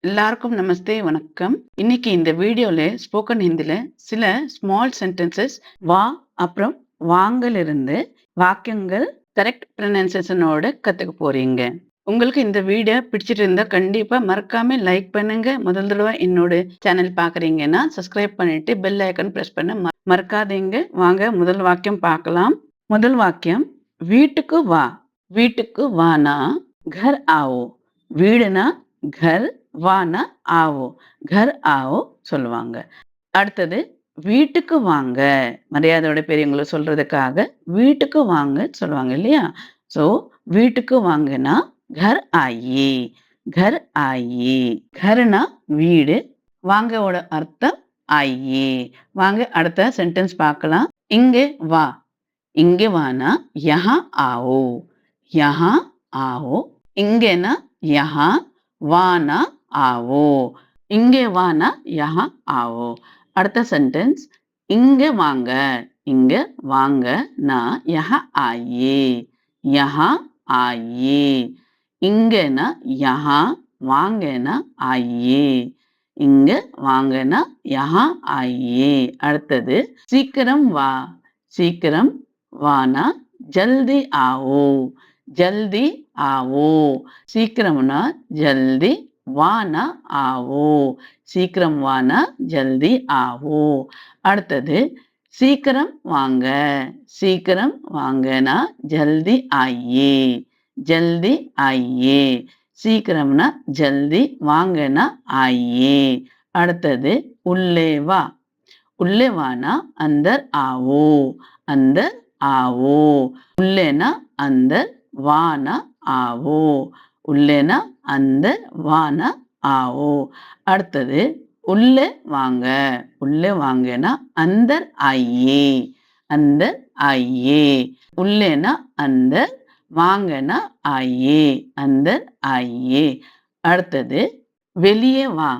எல்லாருக்கும் நமஸ்தே, வணக்கம். இன்னைக்கு இந்த வீடியோல ஸ்போக்கன் ஹிந்தில சில ஸ்மால் சென்டென்சஸ் வா அப்புறம் வாங்கலிருந்து வாக்கியங்கள் கரெக்ட் ப்ரொனன்சியேஷனோட கத்துக்க போறீங்க. உங்களுக்கு இந்த வீடியோ பிடிச்சிட்டு இருந்தா கண்டிப்பா மறக்காம லைக் பண்ணுங்க. முதல் தடவை என்னோட சேனல் பார்க்குறீங்கன்னா சப்ஸ்கிரைப் பண்ணிட்டு பெல் ஐகான் பிரஸ் பண்ண மறக்காதீங்க. வாங்க முதல் வாக்கியம் பார்க்கலாம். முதல் வாக்கியம் வீட்டுக்கு வா. வீட்டுக்கு வானா கர் ஆவோ. வீடுனா கர், வானா ஆவோ. கர் ஆவோ சொல்லுவாங்க. அடுத்தது வீட்டுக்கு வாங்க. மரியாதையோட பெரியவங்கள சொல்றதுக்காக வீட்டுக்கு வாங்க சொல்லுவாங்க இல்லையா? ஸோ வீட்டுக்கு வாங்கன்னா கர் ஆயியே. கர் ஆயியே. கர்னா வீடு. வாங்கவோட அர்த்தம் ஆயியே. வாங்க அடுத்த சென்டென்ஸ் பார்க்கலாம். இங்கே வா. இங்கே வானா யஹா ஆவோ. யஹா ஆவோ. இங்கேனா யஹா, வானா ஆவோ. இங்கே வானா யஹா ஆவோ. அடுத்த சென்டென்ஸ் இங்க வாங்க. இங்க வாங்க நான் யஹா ஆயே. யஹா ஆயே. இங்கனா யஹா, வாங்கனா ஆயே. இங்க வாங்கனா யஹா ஆயே. அடுத்தது சீக்கிரம் வா. சீக்கிரம் வானா ஜல்தி ஆவோ. ஜல்தி ஆவோ. சீக்கிரம்னா ஜல்தி, வானா ஆவோ. சீக்கிரம் வானா ஜல்தி ஆவோ. அடுத்தது சீக்கிரம் வாங்க. சீக்கிரம் வாங்கனா ஜல்தி ஆயியே. ஜல்தி ஆயியே. சீக்கிரம்னா ஜல்தி, வாங்கனா ஆயியே. அடுத்தது உள்ளே வா. உள்ளே வானா அந்தர் ஆவோ. அந்தர் ஆவோ. உள்ளேனா அந்தர், வானா ஆவோ. உள்ளேனா அந்தர், வானா ஆவோ. அடுத்தது உள்ளே வாங்க. உள்ளே வாங்கன்னா அந்தர் ஆயியே. அந்தர் ஆயியே. உள்ளேனா அந்தர், வாங்கனா ஆயியே. அந்தர் ஆயியே. அடுத்தது வெளியே வா.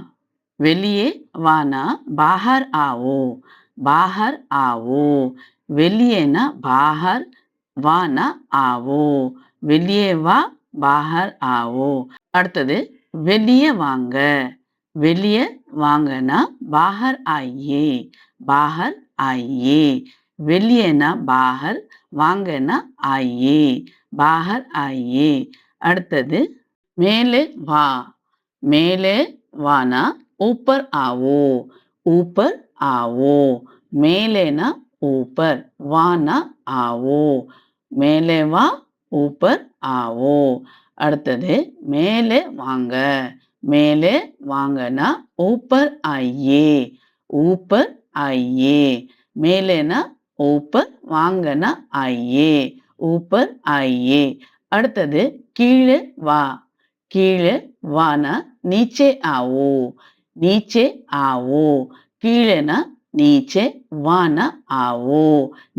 வெளியே வானா बाहर आओ. बाहर आओ. வெளியேனா बाहर, வானா ஆவோ. வெளியே வா, बाहर आओ. அடுத்தது வெளியே வாங்க. வெளியே வாங்கன்னா बाहर आइए. बाहर आइए. வெளியேனா बाहर, வாங்கனா आइए. बाहर आइए. அடுத்தது மேலே வா. மேலே வானா ऊपर आओ. ऊपर आओ. மேலேனா ऊपर, வானா ஆவோ. மேலே வா, ஊப்பர் ஆவோ. அடுத்தது மேலே வாங்க. மேலே வாங்கன்னா ஊப்பர் ஆயியே. ஊப்பர் ஆயியே. மேலேனா ஊப்பர், வாங்கனா ஆயியே. ஊப்பர் ஆயியே. அடுத்தது கீழே வா. கீழே வானா नीचे आओ. नीचे आओ. கீழேனா नीचे, வானா ஆவோ.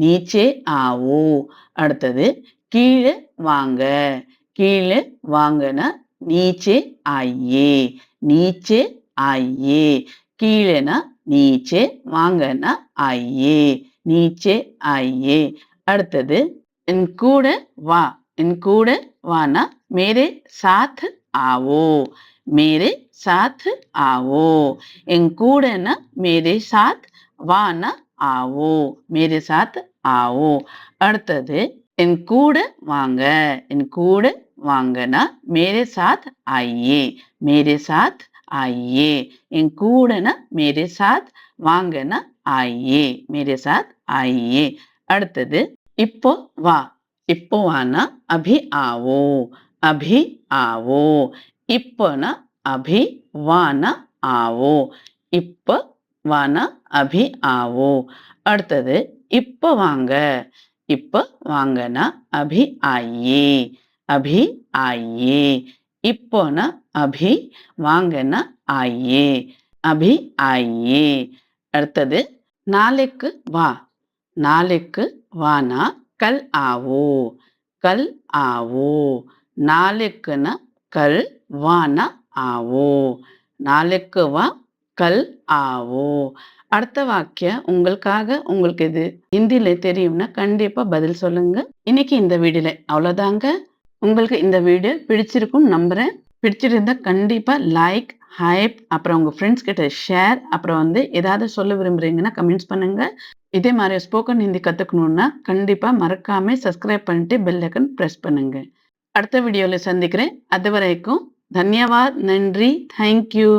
नीचे आओ. அடுத்தது கீழே வாங்க. கீழே வாங்கனா नीचे आइए. नीचे आइए. கீழேனா नीचे, வாங்கனா आइए. नीचे आइए. அடுத்தது என் கூட வா. என் கூட வானா मेरे साथ आओ. मेरे साथ आओ. என் கூடனா मेरे साथ, வானா ஆவோ. मेरे साथ आओ. அடுத்தது என் கூட வாங்க. என் கூட வாங்கனா मेरे साथ आइए. मेरे साथ आइए. என் கூடனா मेरे साथ, வாங்கனா आइए. मेरे साथ आइए. அடுத்தது இப்போ வா. இப்போ வானா अभी आओ. अभी आओ. இப்போனா अभी, வானா ஆவோ. இப்ப வானா अभी आओ. அடுத்தது இப்ப வாங்க. இப்ப வாங்கனா अभी आइए. अभी आइए. இப்போனா अभी, வாங்கனா आइए. अभी आइए. அடுத்தது நாளைக்கு வா. நாளைக்கு வானா கல் ஆவோ. கல் ஆவோ. நாளைக்குனா கல், வானா ஆவோ. நாளைக்கு வா, கல் ஆவோ. அடுத்த வாக்கியம் உங்களுக்காக. உங்களுக்கு இது ஹிந்தில தெரியும்னா கண்டிப்பா பதில் சொல்லுங்க. இன்னைக்கு இந்த வீடியோல அவ்வளவுதாங்க. உங்களுக்கு இந்த வீடியோ பிடிச்சிருக்கும் நம்புறேன். பிடிச்சிருந்தா கண்டிப்பா லைக், ஹைப், அப்புறம் உங்க ஃப்ரெண்ட்ஸ் கிட்ட ஷேர், அப்புறம் வந்து ஏதாவது சொல்ல விரும்புறீங்கன்னா கமெண்ட்ஸ் பண்ணுங்க. இதே மாதிரி ஸ்போக்கன் ஹிந்தி கத்துக்கணும்னா கண்டிப்பா மறக்காம சப்ஸ்கிரைப் பண்ணிட்டு பெல் ஐக்கன் பிரஸ் பண்ணுங்க. அடுத்த வீடியோல சந்திக்கிறேன். அதுவரைக்கும் தன்யவாத், நன்றி, தேங்க் யூ.